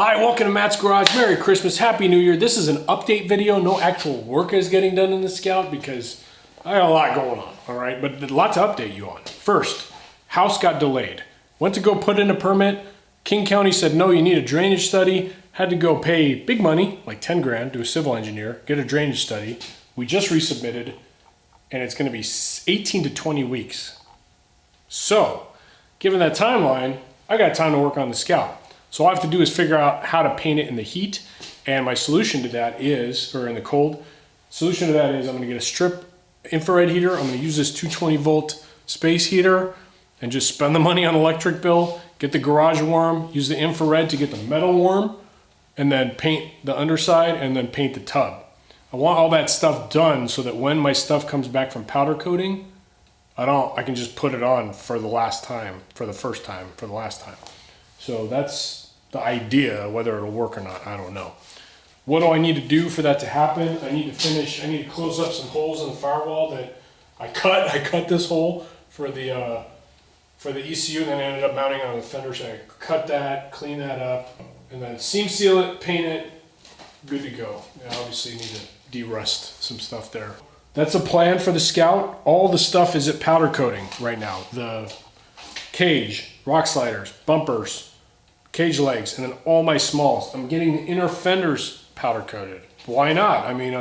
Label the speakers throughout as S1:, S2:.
S1: Hi, welcome to Matt's Garage. Merry Christmas, Happy New Year. This is an update video. No actual work is getting done in the Scout because I got a lot going on, all right? But a lot to update you on. First, house got delayed. Went to go put in a permit. King County said, no, you need a drainage study. Had to go pay big money, like 10 grand, to a civil engineer, get a drainage study. We just resubmitted, and it's gonna be 18 to 20 weeks. So, given that timeline, I got time to work on the Scout. So all I have to do is figure out how to paint it in the heat, and my solution to that is, or in the cold, solution to that is I'm gonna get a strip infrared heater. I'm gonna use this 220 volt space heater and just spend the money on electric bill, get the garage warm, use the infrared to get the metal warm, and then paint the underside and then paint the tub. I want all that stuff done so that when my stuff comes back from powder coating, I can just put it on for the last time, for the first time, for the last time. So that's the idea. Whether it'll work or not, I don't know. What do I need to do for that to happen? I need to close up some holes in the firewall that I cut. I cut this hole for the ECU, and then I ended up mounting it on the fender. So I cut that, clean that up, and then seam seal it, paint it, good to go. Yeah, obviously you need to de-rust some stuff there. That's a plan for the Scout. All the stuff is at powder coating right now. The cage, rock sliders, bumpers, cage legs, and then all my smalls. I'm getting the inner fenders powder coated. Why not? I mean,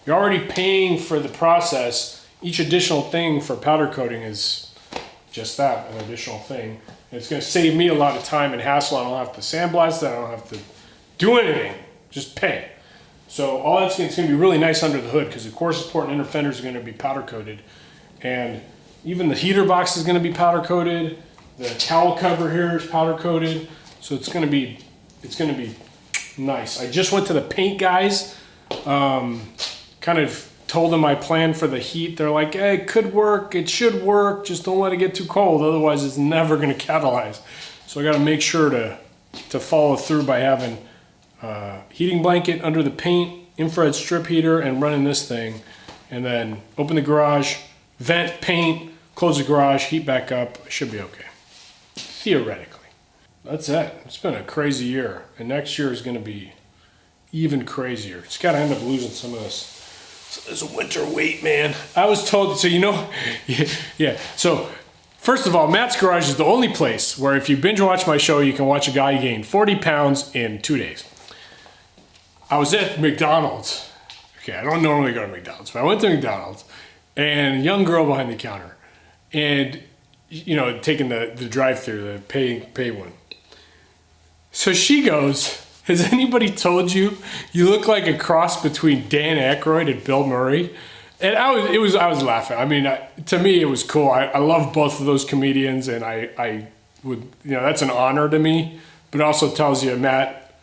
S1: you're already paying for the process. Each additional thing for powder coating is just that, an additional thing. And it's gonna save me a lot of time and hassle. I don't have to sandblast it. I don't have to do anything, just pay. So all that's it's gonna be really nice under the hood because the core support and inner fenders are gonna be powder coated. And even the heater box is gonna be powder coated. The towel cover here is powder coated. So it's gonna be nice. I just went to the paint guys, kind of told them my plan for the heat. They're like, hey, it could work, it should work, just don't let it get too cold, otherwise it's never gonna catalyze. So I gotta make sure to follow through by having heating blanket under the paint, infrared strip heater, and running this thing, and then open the garage, vent, paint, close the garage, heat back up. It should be okay, theoretically. That's it. It's been a crazy year, and next year is going to be even crazier. Just got to end up losing some of this winter weight, man. I was told, so you know, yeah. So first of all, Matt's Garage is the only place where if you binge watch my show, you can watch a guy gain 40 pounds in 2 days. I was at McDonald's. Okay, I don't normally go to McDonald's, but I went to McDonald's, and a young girl behind the counter, and you know, taking the drive-through, the pay one. So she goes, has anybody told you you look like a cross between Dan Aykroyd and Bill Murray? And I was laughing. I mean, to me, it was cool. I love both of those comedians, and I would, you know, that's an honor to me. But it also tells you, Matt,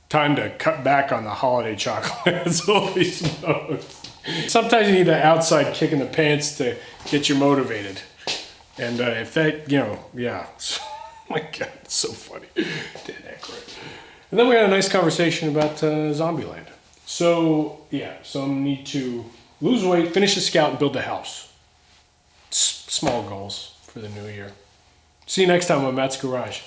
S1: time to cut back on the holiday chocolate. Holy smokes. Sometimes you need that outside kick in the pants to get you motivated. And if that, you know, yeah. Oh my God, it's so funny. Dan Aykroyd. And then we had a nice conversation about Zombieland. So, yeah, so I need to lose weight, finish the Scout, and build the house. Small goals for the new year. See you next time on Matt's Garage.